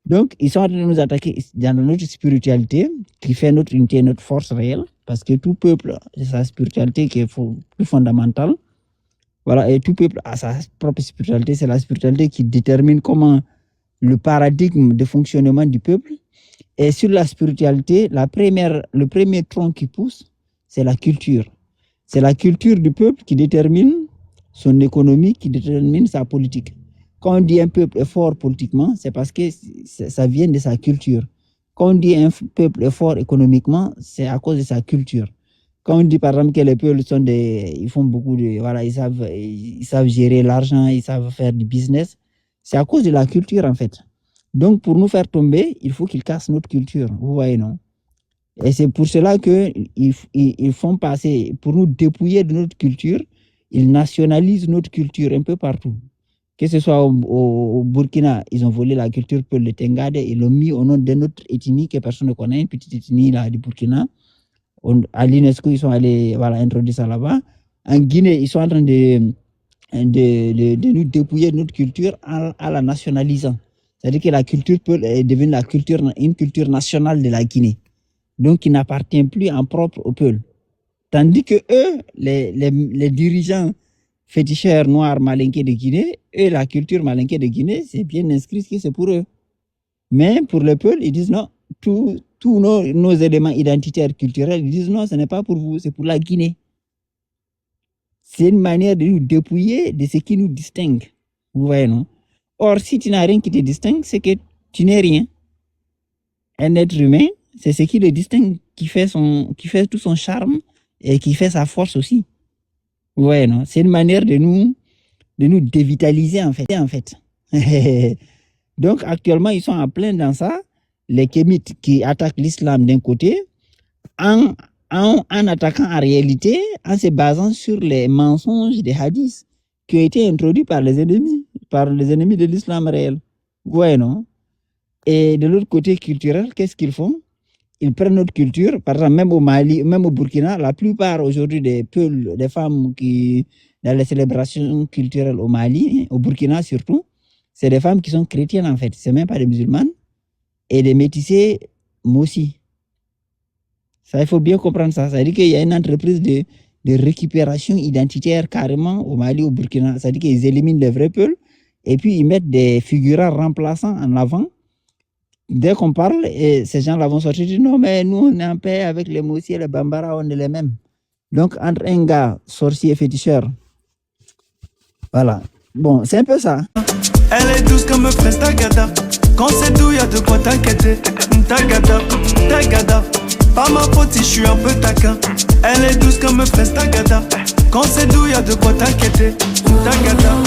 Donc, ils sont en train de nous attaquer dans notre spiritualité, qui fait notre unité, notre force réelle, parce que tout peuple, c'est sa spiritualité qui est plus fondamentale. Voilà, et tout peuple a sa propre spiritualité, c'est la spiritualité qui détermine comment le paradigme de fonctionnement du peuple. Et sur la spiritualité, le premier tronc qui pousse, c'est la culture. C'est la culture du peuple qui détermine son économie, qui détermine sa politique. Quand on dit un peuple est fort politiquement, c'est parce que ça vient de sa culture. Quand on dit un peuple est fort économiquement, c'est à cause de sa culture. Quand on dit par exemple que les peuples ils font beaucoup de, voilà, ils savent gérer l'argent, ils savent faire du business, c'est à cause de la culture en fait. Donc pour nous faire tomber, il faut qu'ils cassent notre culture, vous voyez, non? Et c'est pour cela qu'ils font passer, pour nous dépouiller de notre culture, ils nationalisent notre culture un peu partout. Que ce soit au Burkina, ils ont volé la culture pour le Tengade, ils l'ont mis au nom de notre ethnie que personne ne connaît, une petite ethnie là, du Burkina. À l'UNESCO, ils sont allés introduire ça là-bas. En Guinée, ils sont en train de nous dépouiller de notre culture en la nationalisant. C'est-à-dire que la culture est devenue une culture nationale de la Guinée. Donc, qui n'appartient plus en propre au peuple. Tandis que eux, les dirigeants féticheurs noirs malinqués de Guinée, eux, la culture malinquée de Guinée, c'est bien inscrit que c'est pour eux. Mais pour le peuple, ils disent non, tous nos éléments identitaires culturels, ils disent non, ce n'est pas pour vous, c'est pour la Guinée. C'est une manière de nous dépouiller de ce qui nous distingue. Vous voyez, non? Or, si tu n'as rien qui te distingue, c'est que tu n'es rien. Un être humain, c'est ce qui le distingue, qui fait tout son charme et qui fait sa force aussi. Vous voyez, non? C'est une manière de nous dévitaliser en fait. Donc actuellement, ils sont en plein dans ça. Les kémites qui attaquent l'islam d'un côté, en attaquant en réalité, en se basant sur les mensonges des hadiths qui ont été introduits par les ennemis de l'islam réel. Vous voyez, non? Et de l'autre côté culturel, qu'est-ce qu'ils font? Ils prennent notre culture, par exemple, même au Mali, même au Burkina, la plupart aujourd'hui des femmes qui, dans les célébrations culturelles au Mali, au Burkina surtout, c'est des femmes qui sont chrétiennes en fait, c'est même pas des musulmanes, et des métissés Mossi. Ça, il faut bien comprendre ça. Ça veut dire qu'il y a une entreprise de récupération identitaire carrément au Mali, au Burkina. Ça veut dire qu'ils éliminent les vrais peuples, et puis ils mettent des figurants remplaçants en avant. Dès qu'on parle, et ces gens-là vont sortir, disent non, mais nous, on est en paix avec les Mossi et les Bambara, on est les mêmes. Donc, entre un gars sorcier féticheur, voilà. Bon, c'est un peu ça. Elle est douce comme me presse Tagada. Quand c'est doux, y'a de quoi t'inquiéter. Tagada. Pas ma faute si je suis un peu taquin. Elle est douce comme me presse Tagada. Quand c'est doux, y'a de quoi t'inquiéter. Tagada.